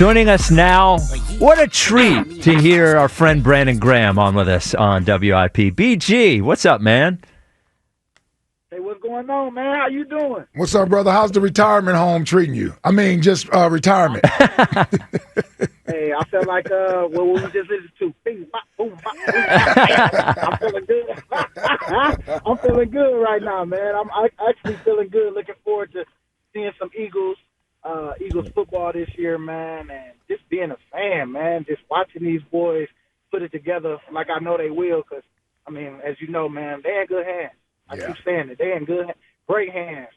Joining us now, what a treat to hear our friend Brandon Graham on with us on WIP. BG, what's up, man? Hey, what's going on, man? How you doing? What's up, brother? How's the retirement home treating you? I mean, just retirement. Hey, I felt like what we just listened to. Bing, bop, boom, bop, boom, bop. I'm feeling good. I'm feeling good right now, man. I'm actually feeling good. Looking forward to seeing some Eagles football this year, man, and just being a fan, man. Just watching these boys put it together like I know they will, because, I mean, as you know, man, they in good hands. I keep saying it. They in great hands.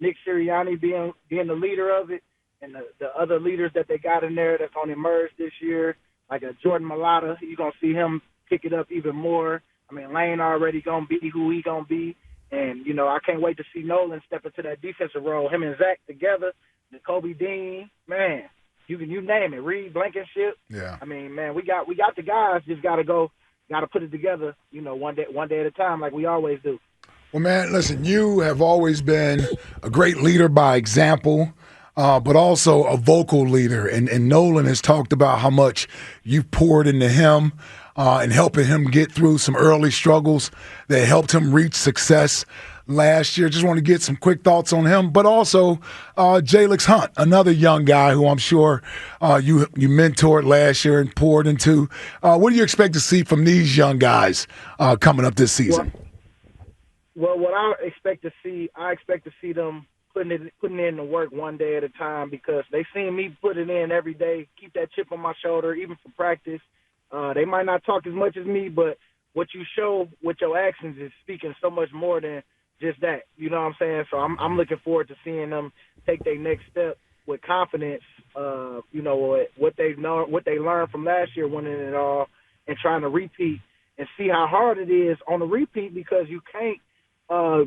Nick Sirianni being the leader of it, and the other leaders that they got in there that's going to emerge this year, like a Jordan Mailata, you're going to see him pick it up even more. I mean, Lane already going to be who he going to be. And, you know, I can't wait to see Nolan step into that defensive role. Him and Zach together, Kobe Dean, man, you name it. Reed Blankenship. Yeah. I mean, man, we got the guys. Just got to put it together, you know, one day at a time like we always do. Well, man, listen, you have always been a great leader by example, but also a vocal leader. And Nolan has talked about how much you've poured into him and helping him get through some early struggles that helped him reach success last year. Just want to get some quick thoughts on him, but also Jalix Hunt, another young guy who I'm sure you mentored last year and poured into. What do you expect to see from these young guys coming up this season? Well, what I expect to see them putting in the work one day at a time, because they seen me put it in every day, keep that chip on my shoulder, even for practice. They might not talk as much as me, but what you show with your actions is speaking so much more than just that. You know what I'm saying? So I'm looking forward to seeing them take their next step with confidence. You know what they learned from last year, winning it all, and trying to repeat and see how hard it is on the repeat, because you can't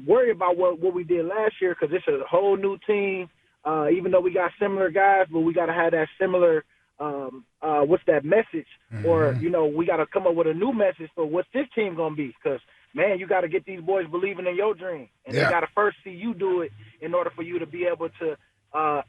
worry about what we did last year, because it's a whole new team. Even though we got similar guys, but we got to have that similar what's that message? Mm-hmm. Or, you know, we got to come up with a new message for what's this team going to be, because, man, you got to get these boys believing in your dream. And they got to first see you do it in order for you to be able to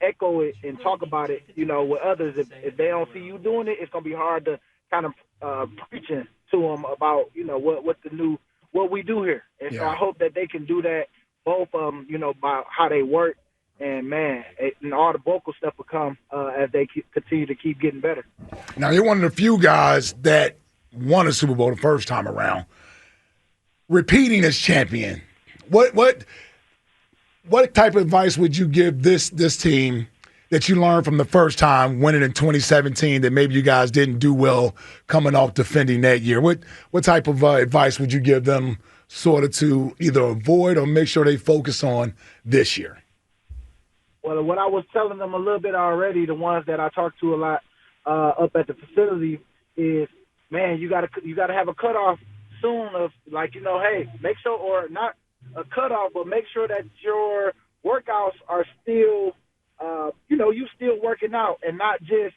echo it and talk about it, you know, with others. If they don't see you doing it, it's going to be hard to kind of preaching to them about, you know, what we do here. And so I hope that they can do that, both, you know, by how they work, and, man, and all the vocal stuff will come as they continue to keep getting better. Now, you're one of the few guys that won a Super Bowl the first time around. Repeating as champion, what type of advice would you give this team that you learned from the first time winning in 2017 that maybe you guys didn't do well coming off defending that year? What type of advice would you give them sort of to either avoid or make sure they focus on this year? Well, what I was telling them a little bit already, the ones that I talked to a lot up at the facility, is, man, you gotta have a cutoff soon of, like, you know, hey, make sure, or not a cutoff, but make sure that your workouts are still, you know, you still working out and not just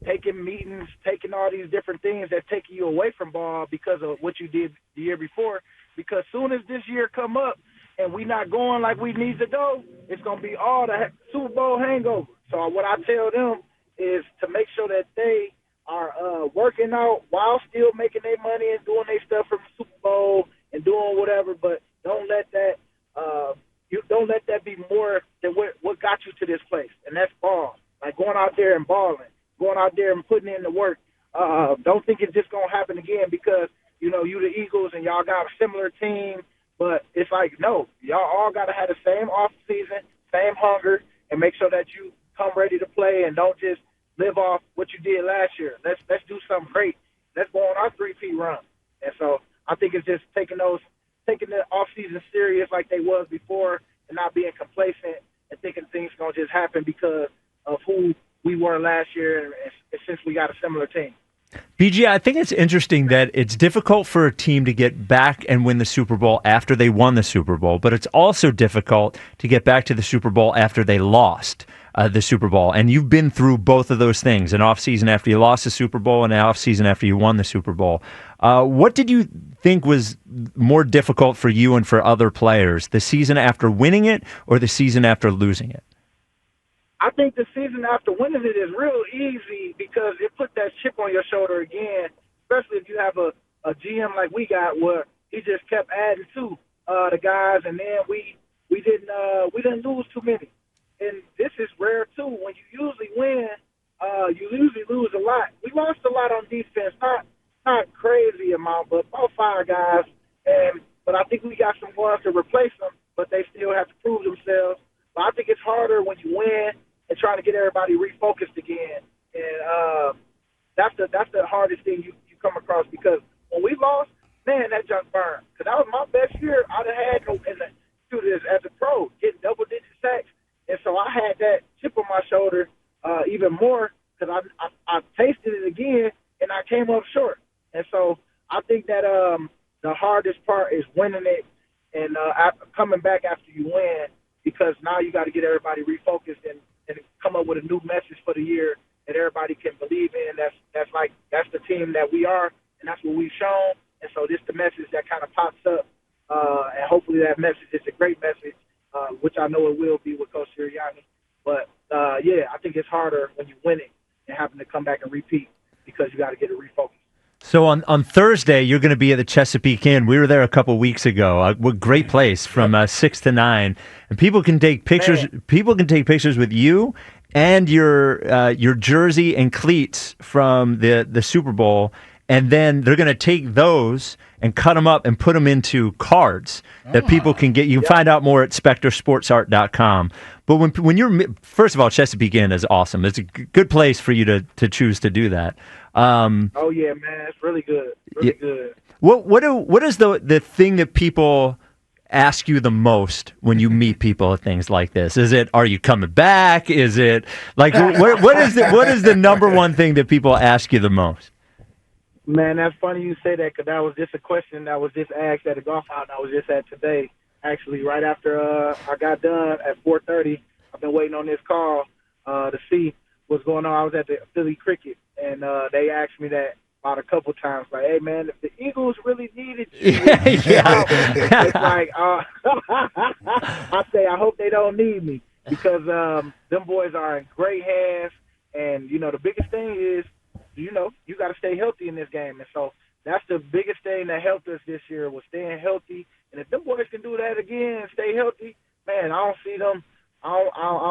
taking meetings, taking all these different things that take you away from ball because of what you did the year before. Because soon as this year come up and we not going like we need to go, it's going to be all the Super Bowl hangover. So what I tell them is to make sure that they are working out while still making their money and doing their stuff for the Super Bowl and doing whatever, but don't let that be more than what got you to this place, and that's ball. Like going out there and balling, going out there and putting in the work. Don't think it's just going to happen again because, you know, you the Eagles and y'all got a similar team, but it's like, no, y'all all got to have the same off season, same hunger, and make sure that you come ready to play and don't just live off what you did last year. Let's do something great. Let's go on our 3P run. And so I think it's just taking the off season serious like they was before and not being complacent and thinking things going to just happen because of who we were last year and since we got a similar team. BG, I think it's interesting that it's difficult for a team to get back and win the Super Bowl after they won the Super Bowl, but it's also difficult to get back to the Super Bowl after they lost the Super Bowl. And you've been through both of those things, an offseason after you lost the Super Bowl and an offseason after you won the Super Bowl. What did you think was more difficult for you and for other players, the season after winning it or the season after losing it? I think the season after winning it is real easy because it put that chip on your shoulder again, especially if you have a GM like we got where he just kept adding to the guys, and then we didn't lose too many. And this is rare too. When you usually win, you usually lose a lot. We lost a lot on defense, not crazy amount, but about 5 guys. But I think we got some ones to replace them, but they still have to prove themselves. But I think it's harder when you win and trying to get everybody refocused again. And that's the hardest thing you come across, because when we lost, man, that junk burned. Because that was my best year I'd have had as a pro, getting double-digit sacks. And so I had that chip on my shoulder even more because I tasted it again, and I came up short. And so I think that the hardest part is winning it and coming back after you win, because now you got to get everybody refocused and come up with a new message for the year that everybody can believe in. That's the team that we are, and that's what we've shown. And so this the message that kind of pops up, and hopefully that message is a great message, which I know it will be with Coach Sirianni. But, yeah, I think it's harder when you win it and having to come back and repeat because you got to get it refocused. So on Thursday, you're going to be at the Chesapeake Inn. We were there a couple weeks ago. A great place from 6 to 9, and people can take pictures. Man. People can take pictures with you and your jersey and cleats from the Super Bowl, and then they're going to take those and cut them up and put them into cards that people can get. You can find out more at SpectorSportsArt.com. But when you're, first of all, Chesapeake Inn is awesome. It's a good place for you to choose to do that. Oh yeah, man, it's really good, really good. What is the thing that people ask you the most when you meet people at things like this? Is it, are you coming back? Is it like what is the number one thing that people ask you the most? Man, that's funny you say that, because that was just a question that was just asked at a golf out I was just at today. Actually, right after I got done at 4:30, I've been waiting on this call to see what's going on. I was at the Philly Cricket, and they asked me that about a couple times, like, hey, man, if the Eagles really needed you, it's like, I say, I hope they don't need me, because them boys are in great hands, and, the biggest thing is, you got to stay healthy in this game, and so that's the biggest thing that helped us this year was staying healthy, and if them boys can do that again and stay healthy, man, I don't see them, I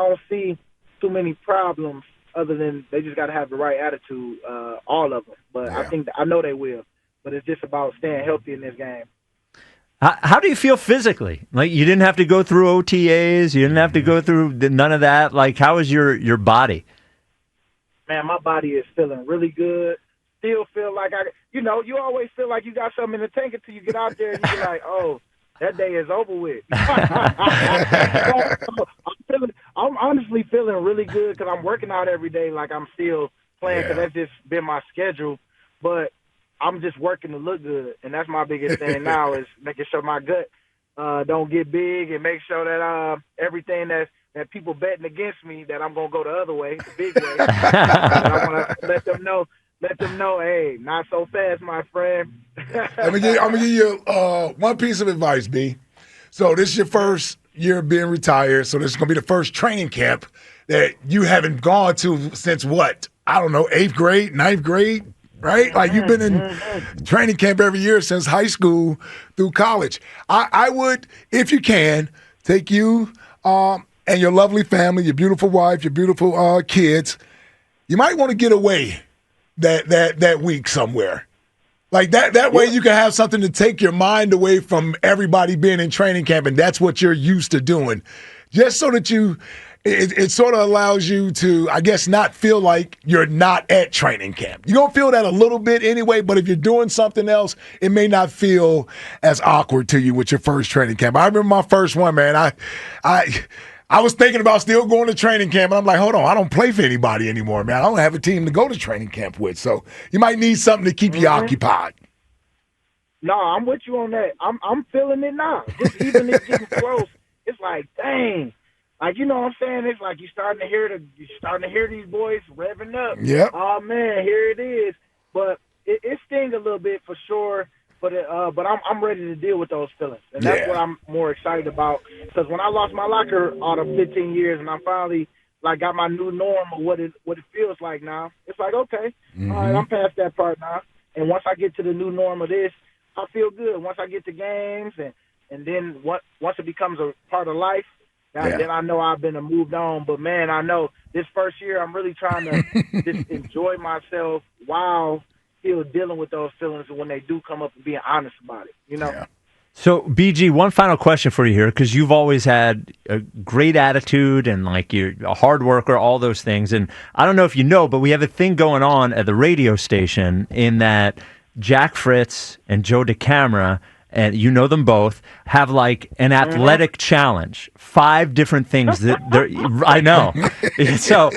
don't see too many problems. Other than they just got to have the right attitude, all of them. But yeah. I know they will. But it's just about staying healthy in this game. How do you feel physically? Like, you didn't have to go through OTAs. You didn't have to go through none of that. Like, how is your body? Man, my body is feeling really good. Still feel like you always feel like you got something in the tank until you get out there and you're like, oh, that day is over with. I'm honestly feeling really good because I'm working out every day like I'm still playing, because that's just been my schedule. But I'm just working to look good, and that's my biggest thing now is making sure my gut don't get big, and make sure that everything that people betting against me, that I'm going to go the other way, the big way. I want to let them know, hey, not so fast, my friend. I'm gonna give you one piece of advice, B. So this is your first year of being retired, so this is going to be the first training camp that you haven't gone to since what? I don't know, 8th grade, 9th grade, right? Like, you've been in training camp every year since high school through college. I would, if you can, take you and your lovely family, your beautiful wife, your beautiful kids. You might want to get away that week somewhere. Like that way you can have something to take your mind away from everybody being in training camp, and that's what you're used to doing. Just so that it sort of allows you to, I guess, not feel like you're not at training camp. You're going to feel that a little bit anyway, but if you're doing something else, it may not feel as awkward to you with your first training camp. I remember my first one, man. I was thinking about still going to training camp, and I'm like, hold on, I don't play for anybody anymore, man. I don't have a team to go to training camp with, so you might need something to keep you occupied. No, I'm with you on that. I'm feeling it now. Just even it getting close, it's like, dang. Like, you know what I'm saying? It's like you're starting to hear these boys revving up. Yep. Oh man, here it is. But it stings a little bit for sure. But I'm ready to deal with those feelings, and that's what I'm more excited about. Because when I lost my locker all the 15 years, and I finally like got my new norm of what it feels like now. It's like, okay, all right, I'm past that part now. And once I get to the new norm of this, I feel good. Once I get to games and then once it becomes a part of life, then I know I've been moved on. But, man, I know this first year I'm really trying to just enjoy myself while still dealing with those feelings when they do come up and being honest about it, you know? Yeah. So, BG, one final question for you here, because you've always had a great attitude and, like, you're a hard worker, all those things. And I don't know if you know, but we have a thing going on at the radio station in that Jack Fritz and Joe DeCamara, and you know them both, have like an athletic challenge. 5 different things that they're. I know. So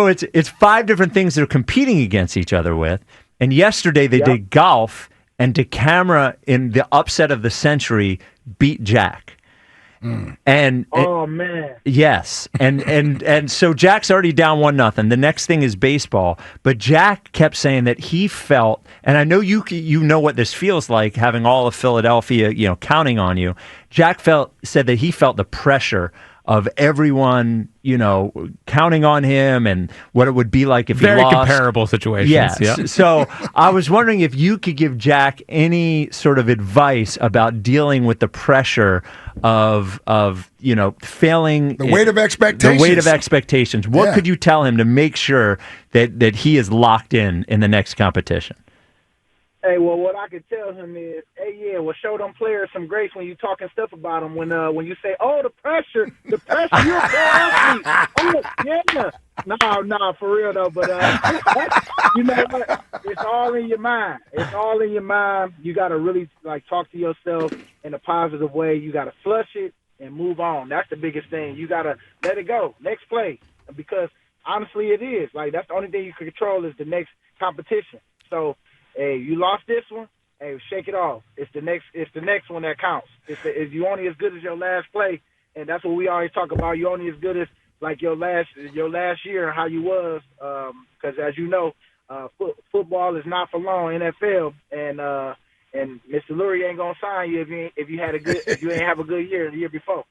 it's 5 different things they're competing against each other with. And yesterday they did golf, and DeCamara in the upset of the century beat Jack. And oh man, yes, and so Jack's already down 1-0. The next thing is baseball, but Jack kept saying that he felt, and I know you know what this feels like, having all of Philadelphia, counting on you. Jack said that he felt the pressure of everyone, counting on him and what it would be like if he lost. Very comparable situations. Yes. Yeah. So I was wondering if you could give Jack any sort of advice about dealing with the pressure of failing. The weight of expectations. The weight of expectations. What could you tell him to make sure that he is locked in the next competition? Hey, well, what I could tell him is, show them players some grace when you talking stuff about them. When you say, oh, the pressure, you're a pro athlete. Oh, yeah. No, for real, though. But you know what? It's all in your mind. It's all in your mind. You got to really, talk to yourself in a positive way. You got to flush it and move on. That's the biggest thing. You got to let it go. Next play. Because, honestly, it is. That's the only thing you can control is the next competition. So, hey, you lost this one. Hey, shake it off. It's the next one that counts. It's you only as good as your last play, and that's what we always talk about. You only as good as your last year and how you was. Because as you know, football is not for long. NFL and Mr. Lurie ain't gonna sign you if you ain't have a good year the year before.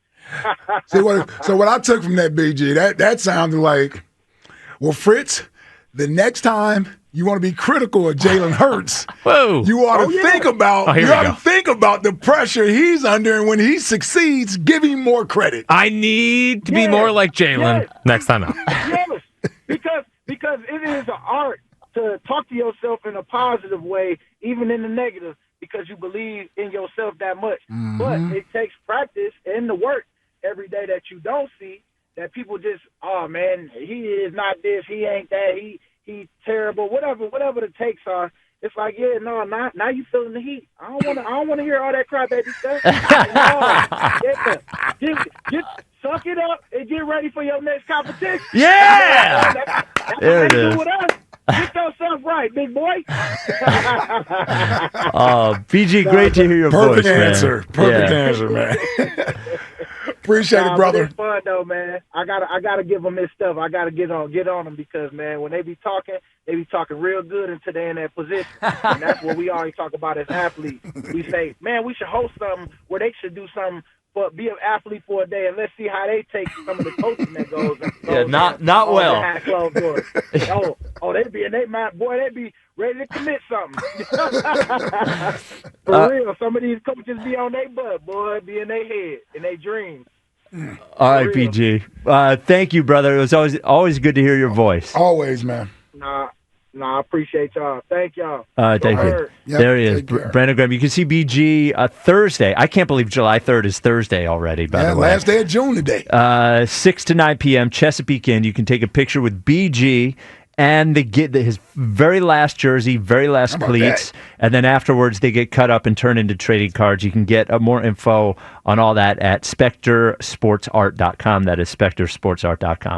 So what I took from that, BG, that sounded like, well, Fritz, the next time you want to be critical of Jalen Hurts, you ought to think about the pressure he's under, and when he succeeds, give him more credit. I need to be more like Jalen next time out. Yes, because it is an art to talk to yourself in a positive way, even in the negative, because you believe in yourself that much. Mm-hmm. But it takes practice and the work every day that you don't see, that people just, oh man, he is not this, he ain't that, he's terrible, whatever the takes are. It's like, now you feeling the heat. I don't want to hear all that crybaby stuff. Just suck it up and get ready for your next competition. Yeah, that's there it what is. Do with us. Get yourself right, big boy. BG, great to hear your voice, man. Perfect answer, man. Appreciate it, brother. It's fun though, man. I gotta give them this stuff. I gotta get on them because, man, when they be talking real good until they're in that position. And that's what we always talk about as athletes. We say, man, we should host something where they should do something, but be an athlete for a day, and let's see how they take some of the coaching that goes. Not well. They be in their mind, boy. They be ready to commit something. For real, some of these coaches be on their butt, boy. Be in their head, in their dreams. All right, BG. Thank you, brother. It was always good to hear your voice. Always, man. Nah, I appreciate y'all. Thank y'all. Thank you. Yep, there he is, Brandon Graham. You can see BG Thursday. I can't believe July 3rd is Thursday already, by the way. Last day of June today. 6 to 9 p.m., Chesapeake Inn. You can take a picture with BG and they get his very last jersey, very last cleats, and then afterwards they get cut up and turned into trading cards. You can get more info on all that at SpectorSportsArt.com. That is SpectorSportsArt.com.